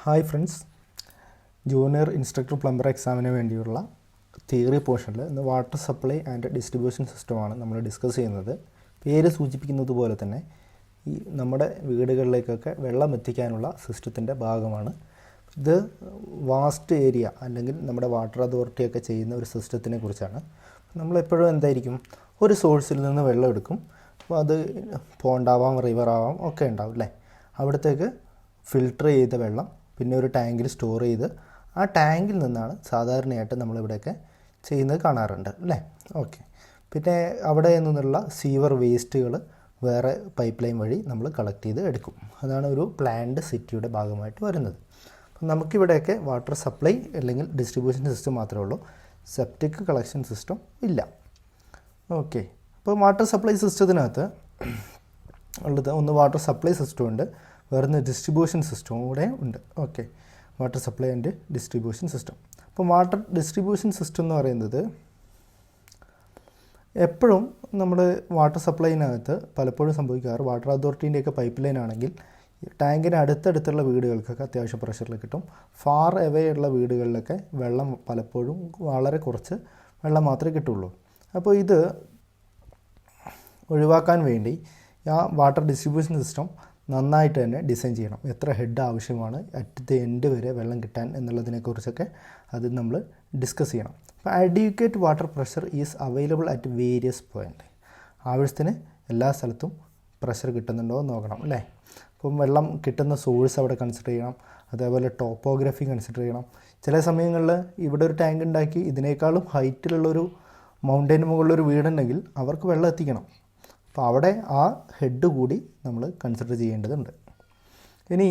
Hi friends, junior instructor plumber എക്സാമിന് വേണ്ടിയുള്ള theory പോർഷനിൽ ഇന്ന് വാട്ടർ സപ്ലൈ ആൻഡ് ഡിസ്ട്രിബ്യൂഷൻ സിസ്റ്റമാണ് നമ്മൾ ഡിസ്കസ് ചെയ്യുന്നത്. പേര് സൂചിപ്പിക്കുന്നത് പോലെ തന്നെ ഈ നമ്മുടെ വീടുകളിലേക്കൊക്കെ വെള്ളം എത്തിക്കാനുള്ള സിസ്റ്റത്തിൻ്റെ ഭാഗമാണ് ഇത്. വാസ്റ്റ് ഏരിയ അല്ലെങ്കിൽ നമ്മുടെ വാട്ടർ അതോറിറ്റിയൊക്കെ ചെയ്യുന്ന ഒരു സിസ്റ്റത്തിനെ കുറിച്ചാണ്. നമ്മളെപ്പോഴും എന്തായിരിക്കും, ഒരു സോഴ്സിൽ നിന്ന് വെള്ളം എടുക്കും. അപ്പോൾ അത് പോണ്ടാവാം, റിവറാവാം ഒക്കെ ഉണ്ടാവും അല്ലേ. അവിടത്തേക്ക് ഫിൽട്ടർ ചെയ്ത വെള്ളം പിന്നെ ഒരു ടാങ്കിൽ സ്റ്റോർ ചെയ്ത് ആ ടാങ്കിൽ നിന്നാണ് സാധാരണയായിട്ട് നമ്മളിവിടെയൊക്കെ ചെയ്യുന്നത് കാണാറുണ്ട് അല്ലേ. ഓക്കെ, പിന്നെ അവിടെ നിന്നുള്ള സീവർ വേസ്റ്റുകൾ വേറെ പൈപ്പ് ലൈൻ വഴി നമ്മൾ കളക്ട് ചെയ്ത് എടുക്കും. അതാണ് ഒരു പ്ലാൻഡ് സിറ്റിയുടെ ഭാഗമായിട്ട് വരുന്നത്. അപ്പം നമുക്കിവിടെയൊക്കെ വാട്ടർ സപ്ലൈ അല്ലെങ്കിൽ ഡിസ്ട്രിബ്യൂഷൻ സിസ്റ്റം മാത്രമേ ഉള്ളൂ, സെപ്റ്റിക് കളക്ഷൻ സിസ്റ്റം ഇല്ല. ഓക്കെ, അപ്പോൾ വാട്ടർ സപ്ലൈ സിസ്റ്റത്തിനകത്ത് ഉള്ളത് ഒന്ന് വാട്ടർ സപ്ലൈ സിസ്റ്റം ഉണ്ട്, വേറെ ഡിസ്ട്രിബ്യൂഷൻ സിസ്റ്റവും കൂടെ ഉണ്ട്. Okay, water supply and distribution system. അപ്പോൾ വാട്ടർ ഡിസ്ട്രിബ്യൂഷൻ സിസ്റ്റം എന്ന് പറയുന്നത് എപ്പോഴും നമ്മൾ വാട്ടർ സപ്ലൈനകത്ത് പലപ്പോഴും സംഭവിക്കാറ്, വാട്ടർ അതോറിറ്റീൻ്റെയൊക്കെ പൈപ്പ് ലൈൻ ആണെങ്കിൽ ടാങ്കിന് അടുത്തടുത്തുള്ള വീടുകൾക്കൊക്കെ അത്യാവശ്യം പ്രഷറിൽ കിട്ടും. ഫാർ എവേ ഉള്ള വീടുകളിലൊക്കെ വെള്ളം പലപ്പോഴും വളരെ കുറച്ച് വെള്ളം മാത്രമേ കിട്ടുള്ളൂ. അപ്പോൾ ഇത് ഒഴിവാക്കാൻ വേണ്ടി ആ വാട്ടർ ഡിസ്ട്രിബ്യൂഷൻ സിസ്റ്റം നന്നായിട്ട് തന്നെ ഡിസൈൻ ചെയ്യണം. എത്ര ഹെഡ് ആവശ്യമാണ് അറ്റ് ദി എൻഡ് വരെ വെള്ളം കിട്ടാൻ എന്നുള്ളതിനെക്കുറിച്ചൊക്കെ അത് നമ്മൾ ഡിസ്കസ് ചെയ്യണം. അപ്പോൾ adequate water pressure is available at various point. ആവശ്യത്തിന് എല്ലാ സ്ഥലത്തും പ്രഷർ കിട്ടുന്നുണ്ടോ എന്ന് നോക്കണം അല്ലേ. അപ്പം വെള്ളം കിട്ടുന്ന സോഴ്സ് അവിടെ കൺസിഡർ ചെയ്യണം, അതേപോലെ ടോപ്പോഗ്രഫി കൺസിഡർ ചെയ്യണം. ചില സമയങ്ങളിൽ ഇവിടെ ഒരു ടാങ്ക് ഉണ്ടാക്കി ഇതിനേക്കാളും ഹൈറ്റിലുള്ളൊരു മൗണ്ടൈന് മുകളിലൊരു വീടുണ്ടെങ്കിൽ അവർക്ക് വെള്ളം എത്തിക്കണം. അപ്പോൾ അവിടെ ആ ഹെഡ് കൂടി നമ്മൾ കൺസിഡർ ചെയ്യേണ്ടതുണ്ട്. ഇനി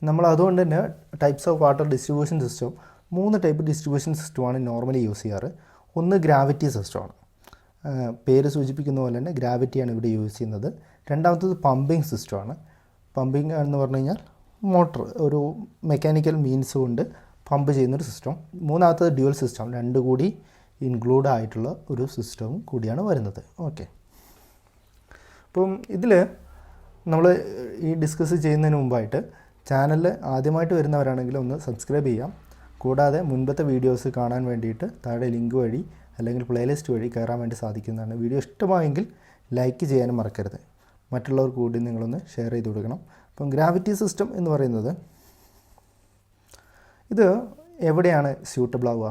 നമ്മൾ അതുകൊണ്ട് തന്നെ types of water distribution system 3 type distribution സിസ്റ്റമാണ് നോർമലി യൂസ് ചെയ്യാറ്. ഒന്ന് ഗ്രാവിറ്റി സിസ്റ്റമാണ്, പേര് സൂചിപ്പിക്കുന്ന പോലെ തന്നെ ഗ്രാവിറ്റിയാണ് ഇവിടെ യൂസ് ചെയ്യുന്നത്. രണ്ടാമത്തത് പമ്പിങ് സിസ്റ്റമാണ്. പമ്പിങ് എന്ന് പറഞ്ഞു കഴിഞ്ഞാൽ മോട്ടർ ഒരു മെക്കാനിക്കൽ മീൻസ് കൊണ്ട് പമ്പ് ചെയ്യുന്നൊരു സിസ്റ്റം. മൂന്നാമത്തത് ഡ്യുവൽ സിസ്റ്റം, 2 കൂടി ഇൻക്ലൂഡ് ആയിട്ടുള്ള ഒരു സിസ്റ്റവും കൂടിയാണ് വരുന്നത്. ഓക്കെ, അപ്പം ഇതിൽ നമ്മൾ ഈ ഡിസ്കസ് ചെയ്യുന്നതിന് മുമ്പായിട്ട് ചാനലിൽ ആദ്യമായിട്ട് വരുന്നവരാണെങ്കിൽ ഒന്ന് സബ്സ്ക്രൈബ് ചെയ്യാം. കൂടാതെ മുൻപത്തെ വീഡിയോസ് കാണാൻ വേണ്ടിയിട്ട് താഴെ ലിങ്ക് വഴി അല്ലെങ്കിൽ പ്ലേലിസ്റ്റ് വഴി കയറാൻ വേണ്ടി സാധിക്കുന്നതാണ്. വീഡിയോ ഇഷ്ടമായെങ്കിൽ ലൈക്ക് ചെയ്യാനും മറക്കരുത്. മറ്റുള്ളവർക്ക് കൂടി നിങ്ങളൊന്ന് ഷെയർ ചെയ്ത് കൊടുക്കണം. അപ്പം ഗ്രാവിറ്റി സിസ്റ്റം എന്ന് പറയുന്നത് ഇത് എവിടെയാണ് സ്യൂട്ടബിൾ ആവുക?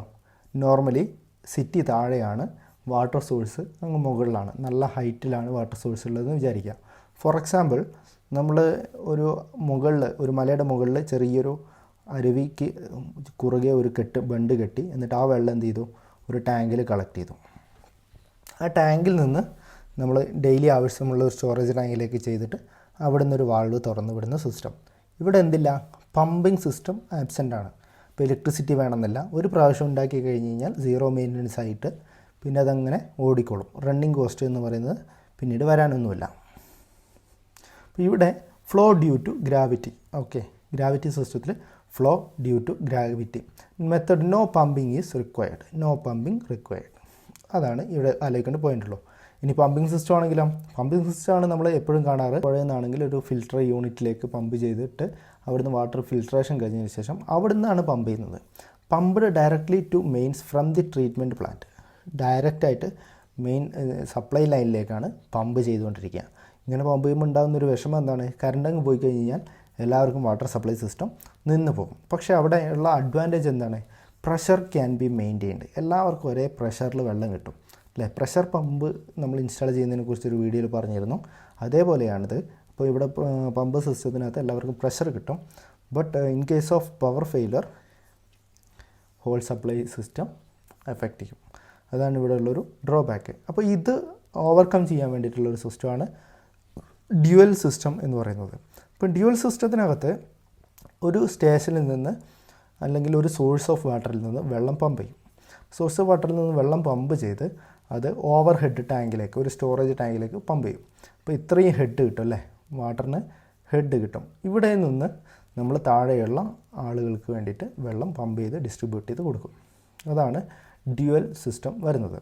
നോർമലി സിറ്റി താഴെയാണ്, വാട്ടർ സോഴ്സ് അങ്ങ് മുകളിലാണ്, നല്ല ഹൈറ്റിലാണ് വാട്ടർ സോഴ്സ് ഉള്ളതെന്ന് വിചാരിക്കുക. ഫോർ എക്സാമ്പിൾ, നമ്മൾ ഒരു മലയുടെ മുകളിൽ ചെറിയൊരു അരുവിക്ക് കുറുകെ ഒരു ബണ്ട് കെട്ടി, എന്നിട്ട് ആ വെള്ളം എന്ത് ചെയ്തു, ഒരു ടാങ്കിൽ കളക്ട് ചെയ്തു. ആ ടാങ്കിൽ നിന്ന് നമ്മൾ ഡെയിലി ആവശ്യമുള്ള ഒരു സ്റ്റോറേജ് ടാങ്കിലേക്ക് ചെയ്തിട്ട് അവിടെ നിന്നൊരു വാൾവ് തുറന്നു വിടുന്ന സിസ്റ്റം. ഇവിടെ എന്തില്ല, പമ്പിങ് സിസ്റ്റം ആബ്സെൻ്റ് ആണ്. ഇപ്പോൾ ഇലക്ട്രിസിറ്റി വേണമെന്നില്ല, ഒരു പ്രാവശ്യം ഉണ്ടാക്കി കഴിഞ്ഞ് കഴിഞ്ഞാൽ 0 മെയിൻ്റനൻസ് ആയിട്ട് പിന്നെ അതങ്ങനെ ഓടിക്കോളും. റണ്ണിങ് കോസ്റ്റ് എന്ന് പറയുന്നത് പിന്നീട് വരാനൊന്നുമില്ല. അപ്പോൾ ഇവിടെ flow due to gravity. Okay, gravity സിസ്റ്റത്തിൽ flow due to gravity. Method no pumping is required. No pumping required, അതാണ് ഇവിടെ ആലോചിക്കേണ്ട പോയിൻ്റുള്ളൂ. ഇനി പമ്പിങ് സിസ്റ്റം ആണെങ്കിലും, പമ്പിങ് സിസ്റ്റമാണ് നമ്മൾ എപ്പോഴും കാണാറ്. പുഴയെന്നാണെങ്കിൽ ഒരു ഫിൽട്ടർ യൂണിറ്റിലേക്ക് പമ്പ് ചെയ്തിട്ട് അവിടുന്ന് വാട്ടർ ഫിൽട്രേഷൻ കഴിഞ്ഞതിന് ശേഷം അവിടെ നിന്നാണ് പമ്പ് ചെയ്യുന്നത്. Pumped directly to mains from the treatment plant. ഡയറക്റ്റായിട്ട് മെയിൻ സപ്ലൈ ലൈനിലേക്കാണ് പമ്പ് ചെയ്തുകൊണ്ടിരിക്കുക. ഇങ്ങനെ പമ്പ് ചെയ്യുമ്പോൾ ഉണ്ടാകുന്നൊരു വിഷമം എന്താണ്, കറണ്ട് അങ്ങ് പോയി കഴിഞ്ഞ് കഴിഞ്ഞാൽ എല്ലാവർക്കും വാട്ടർ സപ്ലൈ സിസ്റ്റം നിന്ന് പോകും. പക്ഷേ അവിടെ ഉള്ള അഡ്വാൻറ്റേജ് എന്താണ്, പ്രഷർ ക്യാൻ ബി മെയിൻറ്റെയിൻഡ്. എല്ലാവർക്കും ഒരേ പ്രഷറിൽ വെള്ളം കിട്ടും അല്ലേ. പ്രഷർ പമ്പ് നമ്മൾ ഇൻസ്റ്റാൾ ചെയ്യുന്നതിനെ കുറിച്ചൊരു വീഡിയോയിൽ പറഞ്ഞിരുന്നു, അതേപോലെയാണിത്. അപ്പോൾ ഇവിടെ പമ്പ് സിസ്റ്റത്തിനകത്ത് എല്ലാവർക്കും പ്രഷർ കിട്ടും. But in case of power failure whole supply system effect ചെയ്യും. അതാണ് ഇവിടെ ഉള്ളൊരു ഡ്രോബാക്ക്. അപ്പോൾ ഇത് ഓവർകം ചെയ്യാൻ വേണ്ടിയിട്ടുള്ളൊരു സിസ്റ്റമാണ് ഡ്യുവൽ സിസ്റ്റം എന്ന് പറയുന്നത്. ഇപ്പോൾ ഡ്യുവൽ സിസ്റ്റത്തിനകത്ത് ഒരു സ്റ്റേഷനിൽ നിന്ന് അല്ലെങ്കിൽ ഒരു സോഴ്സ് ഓഫ് വാട്ടറിൽ നിന്ന് വെള്ളം പമ്പ് ചെയ്യും. സോഴ്സ് ഓഫ് വാട്ടറിൽ നിന്ന് വെള്ളം പമ്പ് ചെയ്ത് അത് ഓവർ ഹെഡ് ടാങ്കിലേക്ക്, ഒരു സ്റ്റോറേജ് ടാങ്കിലേക്ക് പമ്പ് ചെയ്യും. അപ്പോൾ ഇത്രയും ഹെഡ് കിട്ടും അല്ലേ, വാട്ടറിന് ഹെഡ് കിട്ടും. ഇവിടെ നിന്ന് നമ്മൾ താഴെയുള്ള ആളുകൾക്ക് വേണ്ടിയിട്ട് വെള്ളം പമ്പ് ചെയ്ത് ഡിസ്ട്രിബ്യൂട്ട് ചെയ്ത് കൊടുക്കും. അതാണ് ഡ്യുവൽ സിസ്റ്റം വരുന്നത്.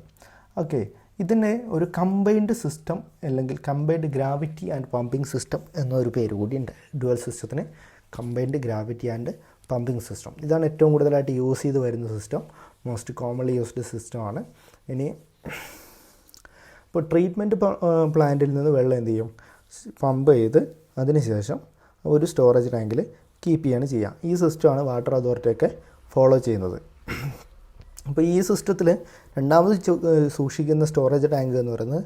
ഓക്കെ, ഇതിനെ ഒരു കമ്പൈൻഡ് സിസ്റ്റം അല്ലെങ്കിൽ combined gravity and pumping system എന്നൊരു പേര് കൂടിയുണ്ട്. ഡ്യുവൽ സിസ്റ്റത്തിന് combined gravity and pumping system. ഇതാണ് ഏറ്റവും കൂടുതലായിട്ട് യൂസ് ചെയ്ത് വരുന്ന സിസ്റ്റം, മോസ്റ്റ് കോമൺലി യൂസ്ഡ് സിസ്റ്റമാണ്. ഇനി ഇപ്പോൾ ട്രീറ്റ്മെൻറ്റ് പ്ലാന്റിൽ നിന്ന് വെള്ളം എന്ത് ചെയ്യും, പമ്പ് ചെയ്ത് അതിനുശേഷം ഒരു സ്റ്റോറേജ് ടാങ്കിൽ കീപ്പ് ചെയ്യാണ് ചെയ്യുക. ഈ സിസ്റ്റമാണ് വാട്ടർ അതോറിറ്റിയൊക്കെ ഫോളോ ചെയ്യുന്നത്. അപ്പോൾ ഈ സിസ്റ്റത്തിൽ രണ്ടാമത് സൂക്ഷിക്കുന്ന സ്റ്റോറേജ് ടാങ്ക് എന്ന് പറയുന്നത്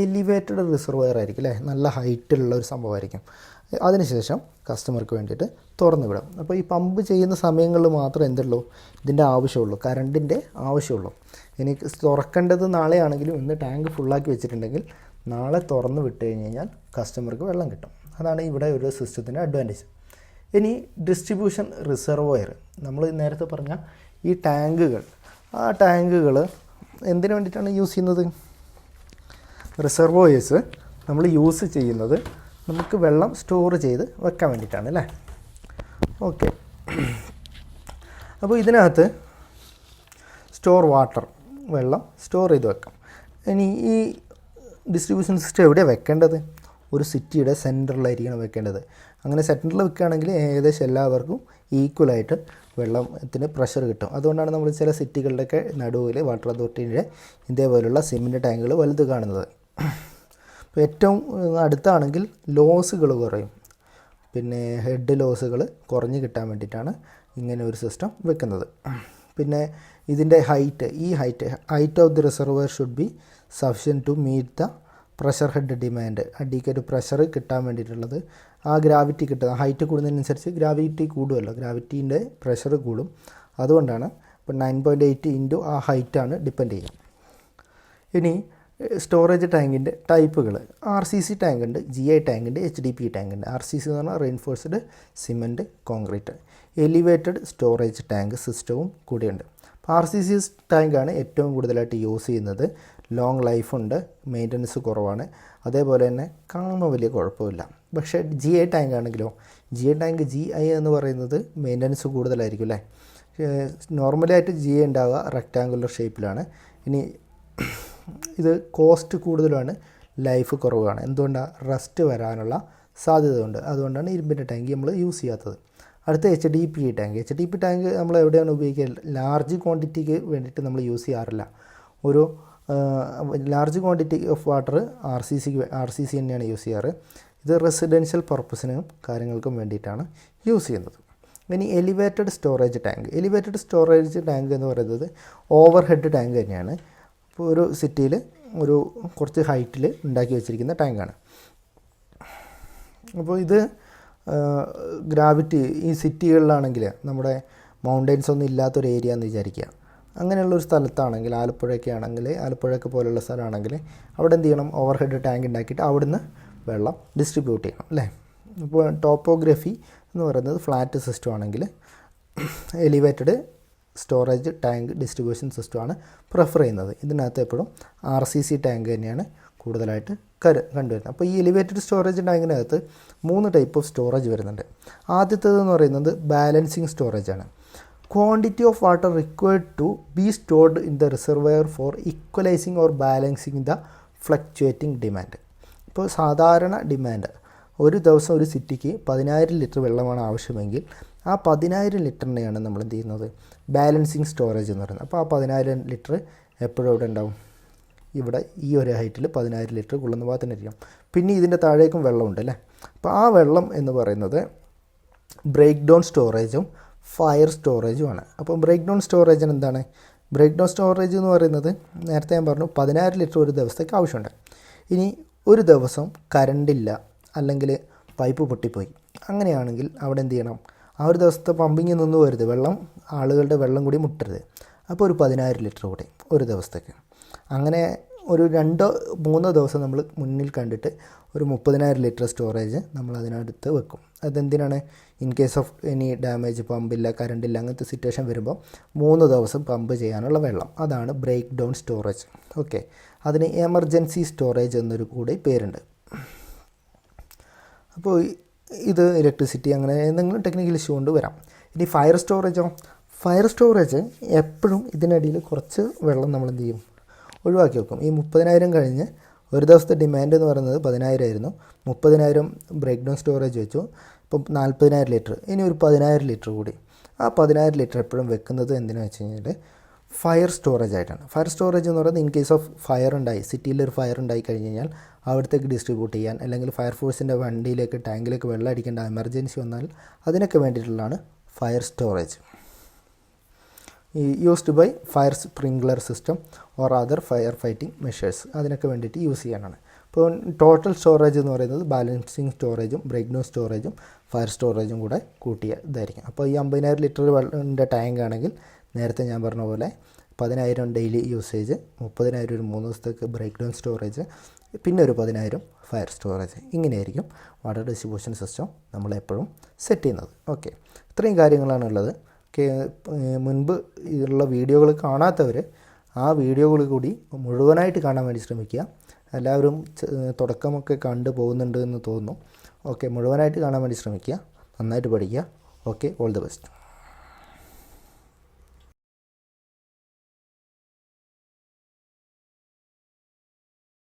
എലിവേറ്റഡ് റിസർവയർ ആയിരിക്കും അല്ലേ, നല്ല ഹൈറ്റിലുള്ള ഒരു സംഭവമായിരിക്കും. അതിനുശേഷം കസ്റ്റമർക്ക് വേണ്ടിയിട്ട് തുറന്നു വിടാം. അപ്പോൾ ഈ പമ്പ് ചെയ്യുന്ന സമയങ്ങളിൽ മാത്രമേ എന്തുള്ളൂ, ഇതിൻ്റെ ആവശ്യമുള്ളൂ, കറണ്ടിൻ്റെ ആവശ്യമുള്ളൂ. എനിക്ക് തുറക്കേണ്ടത് നാളെ ആണെങ്കിലും ഇന്ന് ടാങ്ക് ഫുള്ളാക്കി വെച്ചിട്ടുണ്ടെങ്കിൽ നാളെ തുറന്ന് വിട്ട് കഴിഞ്ഞ് കഴിഞ്ഞാൽ കസ്റ്റമർക്ക് വെള്ളം കിട്ടും. അതാണ് ഇവിടെ ഒരു സിസ്റ്റത്തിൻ്റെ അഡ്വാൻറ്റേജ്. ഇനി ഡിസ്ട്രിബ്യൂഷൻ റിസർവോയർ, നമ്മൾ നേരത്തെ പറഞ്ഞ ഈ ടാങ്കുകൾ, ആ ടാങ്കുകൾ എന്തിനു വേണ്ടിയിട്ടാണ് യൂസ് ചെയ്യുന്നത്? റിസർവോയേഴ്സ് നമ്മൾ യൂസ് ചെയ്യുന്നത് നമുക്ക് വെള്ളം സ്റ്റോർ ചെയ്ത് വെക്കാൻ വേണ്ടിയിട്ടാണ് അല്ലേ. ഓക്കെ, അപ്പോൾ ഇതിനകത്ത് സ്റ്റോർ വാട്ടർ, വെള്ളം സ്റ്റോർ ചെയ്ത് വെക്കാം. ഇനി ഈ ഡിസ്ട്രിബ്യൂഷൻ സിസ്റ്റം എവിടെയാണ് വെക്കേണ്ടത്? ഒരു സിറ്റിയുടെ സെൻറ്ററിലായിരിക്കണം വെക്കേണ്ടത്. അങ്ങനെ സെൻറ്ററിൽ വെക്കുകയാണെങ്കിൽ ഏകദേശം എല്ലാവർക്കും ഈക്വലായിട്ട് വെള്ളത്തിന് പ്രഷർ കിട്ടും. അതുകൊണ്ടാണ് നമ്മൾ ചില സിറ്റികളുടെയൊക്കെ നടുവിൽ വാട്ടർ അതോറിറ്റിയുടെ ഇതേപോലുള്ള സിമെൻറ്റ് ടാങ്കുകൾ വലുത് കാണുന്നത്. ഇപ്പോൾ ഏറ്റവും അടുത്താണെങ്കിൽ ലോസുകൾ കുറയും, പിന്നെ ഹെഡ് ലോസുകൾ കുറഞ്ഞ് കിട്ടാൻ വേണ്ടിയിട്ടാണ് ഇങ്ങനെ ഒരു സിസ്റ്റം വെക്കുന്നത്. പിന്നെ ഇതിൻ്റെ height of the reservoir should be sufficient to meet the pressure head demand. അടിക്ക് ഒരു പ്രഷർ കിട്ടാൻ വേണ്ടിയിട്ടുള്ളത്, ആ ഗ്രാവിറ്റി കിട്ടുക, ഹൈറ്റ് കൂടുന്നതിനനുസരിച്ച് ഗ്രാവിറ്റി കൂടുമല്ലോ, ഗ്രാവിറ്റീൻ്റെ പ്രഷർ കൂടും. അതുകൊണ്ടാണ് ഇപ്പോൾ 9.8 ഇൻറ്റു ആ ഹൈറ്റാണ് ഡിപ്പെൻഡ് ചെയ്യുക. ഇനി സ്റ്റോറേജ് ടാങ്കിൻ്റെ ടൈപ്പുകൾ, RCC ടാങ്ക് ഉണ്ട്, GI ടാങ്ക് ഉണ്ട്, HDPE ടാങ്ക് ഉണ്ട്. RCC എന്ന് പറഞ്ഞാൽ reinforced cement concrete. Elevated storage tank സിസ്റ്റവും കൂടിയുണ്ട്. അപ്പോൾ RCC ടാങ്കാണ് ഏറ്റവും കൂടുതലായിട്ട് യൂസ് ചെയ്യുന്നത്. ലോങ് ലൈഫുണ്ട്, മെയിൻ്റനൻസ് കുറവാണ്, അതേപോലെ തന്നെ കാണുമ്പോൾ വലിയ കുഴപ്പമില്ല. പക്ഷേ GI ടാങ്ക് ആണെങ്കിലോ, GI എന്ന് പറയുന്നത് മെയിൻ്റനൻസ് കൂടുതലായിരിക്കും അല്ലേ. നോർമലായിട്ട് GI ഉണ്ടാവുക റെക്റ്റാങ്കുലർ ഷേപ്പിലാണ്. ഇനി ഇത് കോസ്റ്റ് കൂടുതലാണ്, ലൈഫ് കുറവാണ്. എന്തുകൊണ്ടാണ്? റസ്റ്റ് വരാനുള്ള സാധ്യതയുണ്ട്. അതുകൊണ്ടാണ് ഇരുമ്പിൻ്റെ ടാങ്ക് നമ്മൾ യൂസ് ചെയ്യാത്തത്. അടുത്ത HDPE ടാങ്ക് നമ്മൾ എവിടെയാണ് ഉപയോഗിക്കുക? ലാർജ് ക്വാണ്ടിറ്റിക്ക് വേണ്ടിയിട്ട് നമ്മൾ യൂസ് ചെയ്യാറില്ല. ഒരു large quantity of water RCC തന്നെയാണ് യൂസ് ചെയ്യാറ്. ഇത് റെസിഡൻഷ്യൽ പർപ്പസിനും കാര്യങ്ങൾക്കും വേണ്ടിയിട്ടാണ് യൂസ് ചെയ്യുന്നത്. ഇനി എലിവേറ്റഡ് സ്റ്റോറേജ് ടാങ്ക് എന്ന് പറയുന്നത് ഓവർ ഹെഡ് ടാങ്ക് തന്നെയാണ്. ഇപ്പോൾ ഒരു സിറ്റിയിൽ ഒരു കുറച്ച് ഹൈറ്റിൽ ഉണ്ടാക്കി വെച്ചിരിക്കുന്ന ടാങ്കാണ്. അപ്പോൾ ഇത് ഗ്രാവിറ്റി ഈ സിറ്റികളിലാണെങ്കിൽ, നമ്മുടെ മൗണ്ടെയ്ൻസ് ഒന്നും ഇല്ലാത്തൊരു ഏരിയ എന്ന് വിചാരിക്കുക, അങ്ങനെയുള്ളൊരു സ്ഥലത്താണെങ്കിൽ, ആലപ്പുഴയൊക്കെ പോലുള്ള സ്ഥലമാണെങ്കിൽ അവിടെ എന്ത് ചെയ്യണം? ഓവർ ഹെഡ് ടാങ്ക് ഉണ്ടാക്കിയിട്ട് അവിടുന്ന് വെള്ളം ഡിസ്ട്രിബ്യൂട്ട് ചെയ്യണം അല്ലേ. ഇപ്പോൾ ടോപ്പോഗ്രഫി എന്ന് പറയുന്നത് ഫ്ലാറ്റ് സിസ്റ്റം ആണെങ്കിൽ എലിവേറ്റഡ് സ്റ്റോറേജ് ടാങ്ക് ഡിസ്ട്രിബ്യൂഷൻ സിസ്റ്റമാണ് പ്രിഫർ ചെയ്യുന്നത്. ഇതിനകത്ത് എപ്പോഴും RCC ടാങ്ക് തന്നെയാണ് കൂടുതലായിട്ട് കണ്ടുവരുന്നത്. അപ്പോൾ ഈ എലിവേറ്റഡ് സ്റ്റോറേജ് ടാങ്കിനകത്ത് 3 ടൈപ്പ് ഓഫ് സ്റ്റോറേജ് വരുന്നുണ്ട്. ആദ്യത്തേതെന്ന് പറയുന്നത് ബാലൻസിങ് സ്റ്റോറേജ് ആണ്. Quantity of water required to be stored in the reservoir for equalizing or balancing the fluctuating demand. ഇപ്പോൾ സാധാരണ ഡിമാൻഡ് ഒരു ദിവസം ഒരു സിറ്റിക്ക് 10,000 ലിറ്റർ വെള്ളമാണ് ആവശ്യമെങ്കിൽ ആ 10,000 ലിറ്ററിനെയാണ് നമ്മൾ എന്ത് ചെയ്യുന്നത്? ബാലൻസിങ് സ്റ്റോറേജ് എന്ന് പറയുന്നത്. അപ്പോൾ ആ 10,000 ലിറ്റർ എപ്പോഴും ഇവിടെ ഉണ്ടാവും, ഇവിടെ ഈ ഒരു ഹൈറ്റിൽ 10,000 ലിറ്റർ കൊള്ളുന്ന ഭാഗത്തിനിരിക്കും. പിന്നെ ഇതിൻ്റെ താഴേക്കും വെള്ളമുണ്ട് അല്ലേ. അപ്പോൾ ആ വെള്ളം എന്ന് പറയുന്നത് ബ്രേക്ക് ഡൗൺ സ്റ്റോറേജും ഫയർ സ്റ്റോറേജുമാണ്. അപ്പോൾ ബ്രേക്ക് ഡൗൺ സ്റ്റോറേജിന് എന്താണ്? ബ്രേക്ക് ഡൗൺ സ്റ്റോറേജ് എന്ന് പറയുന്നത് നേരത്തെ ഞാൻ പറഞ്ഞു 10,000 ലിറ്റർ ഒരു ദിവസത്തേക്ക് ആവശ്യമുണ്ട്. ഇനി ഒരു ദിവസം കറണ്ടില്ല, അല്ലെങ്കിൽ പൈപ്പ് പൊട്ടിപ്പോയി, അങ്ങനെയാണെങ്കിൽ അവിടെ എന്ത് ചെയ്യണം? ആ ഒരു ദിവസത്തെ പമ്പിങ് നിന്ന് വരുത്, ആളുകളുടെ വെള്ളം കൂടി മുട്ടരുത്. അപ്പോൾ ഒരു 10,000 ലിറ്റർ കൂടി ഒരു ദിവസത്തേക്ക്. അങ്ങനെ ഒരു 2-3 ദിവസം നമ്മൾ മുന്നിൽ കണ്ടിട്ട് ഒരു 30,000 ലിറ്റർ സ്റ്റോറേജ് നമ്മൾ അതിനടുത്ത് വെക്കും. അതെന്തിനാണ്? In case of any damage, പമ്പില്ല, കറണ്ടില്ല, അങ്ങനത്തെ സിറ്റുവേഷൻ വരുമ്പോൾ 3 ദിവസം പമ്പ് ചെയ്യാനുള്ള വെള്ളം, അതാണ് ബ്രേക്ക് ഡൗൺ സ്റ്റോറേജ്. ഓക്കെ, അതിന് എമർജൻസി സ്റ്റോറേജ് എന്നൊരു കൂടി പേരുണ്ട്. അപ്പോൾ ഇത് ഇലക്ട്രിസിറ്റി അങ്ങനെ എന്തെങ്കിലും ടെക്നിക്കൽ ഇഷ്യൂ കൊണ്ട് വരാം. ഇനി ഫയർ സ്റ്റോറേജ് എപ്പോഴും ഇതിനിടയിൽ കുറച്ച് വെള്ളം നമ്മൾ എന്ത് ചെയ്യും? ഒഴിവാക്കി വെക്കും. ഈ 30,000 കഴിഞ്ഞ് ഒരു ദിവസത്തെ ഡിമാൻഡ് എന്ന് പറയുന്നത് 10,000 ആയിരുന്നു. 30,000 ബ്രേക്ക് ഡൗൺ സ്റ്റോറേജ് വെച്ചു. ഇപ്പം 40,000 ലിറ്റർ. ഇനി ഒരു 10,000 ലിറ്റർ കൂടി. ആ 10,000 ലിറ്റർ എപ്പോഴും വെക്കുന്നത് എന്തിനാണെന്ന് വെച്ച് കഴിഞ്ഞാൽ ഫയർ സ്റ്റോറേജ് ആയിട്ടാണ്. ഫയർ സ്റ്റോറേജ് എന്ന് പറയുന്നത് ഇൻ കേസ് ഓഫ് ഫയർ ഉണ്ടായി, സിറ്റിയിലൊരു ഫയർ ഉണ്ടായി കഴിഞ്ഞ് കഴിഞ്ഞാൽ അവിടത്തേക്ക് ഡിസ്ട്രിബ്യൂട്ട് ചെയ്യാൻ, അല്ലെങ്കിൽ ഫയർഫോഴ്സിൻ്റെ വണ്ടിയിലേക്ക് ടാങ്കിലേക്ക് വെള്ളം അടിക്കേണ്ട എമർജൻസി വന്നാൽ അതിനൊക്കെ വേണ്ടിയിട്ടുള്ളതാണ് fire storage. Used by fire sprinkler system or other fire fighting measures, അതിനൊക്കെ വേണ്ടിയിട്ട് യൂസ് ചെയ്യാനാണ്. ഇപ്പോൾ ടോട്ടൽ സ്റ്റോറേജ് എന്ന് പറയുന്നത് ബാലൻസിങ് സ്റ്റോറേജും ബ്രേക്ക് ഡൗൺ സ്റ്റോറേജും ഫയർ സ്റ്റോറേജും കൂടെ കൂട്ടിയ ഇതായിരിക്കും. അപ്പോൾ ഈ 50,000 ലിറ്റർ വെള്ളത്തിൻ്റെ ടാങ്ക് ആണെങ്കിൽ നേരത്തെ ഞാൻ പറഞ്ഞ പോലെ 10,000 ഡെയിലി യൂസേജ്, 30,000 ഒരു 3 ദിവസത്തേക്ക് ബ്രേക്ക് ഡൗൺ സ്റ്റോറേജ്, പിന്നെ ഒരു 10,000 ഫയർ സ്റ്റോറേജ്. ഇങ്ങനെയായിരിക്കും വാട്ടർ ഡിസ്ട്രിബ്യൂഷൻ സിസ്റ്റം നമ്മളെപ്പോഴും സെറ്റ് ചെയ്യുന്നത്. ഓക്കെ, ഇത്രയും കാര്യങ്ങളാണ് ഉള്ളത്. മുൻപ് ഉള്ള വീഡിയോകൾ കാണാത്തവർ ആ വീഡിയോകൾ കൂടി മുഴുവനായിട്ട് കാണാൻ വേണ്ടി ശ്രമിക്കുക. എല്ലാവരും തുടക്കമൊക്കെ കണ്ടു പോകുന്നുണ്ട് എന്ന് തോന്നുന്നു. ഓക്കെ, മുഴുവനായിട്ട് കാണാൻ വേണ്ടി ശ്രമിക്കുക. നന്നായിട്ട് പഠിക്കുക. Okay, all the best.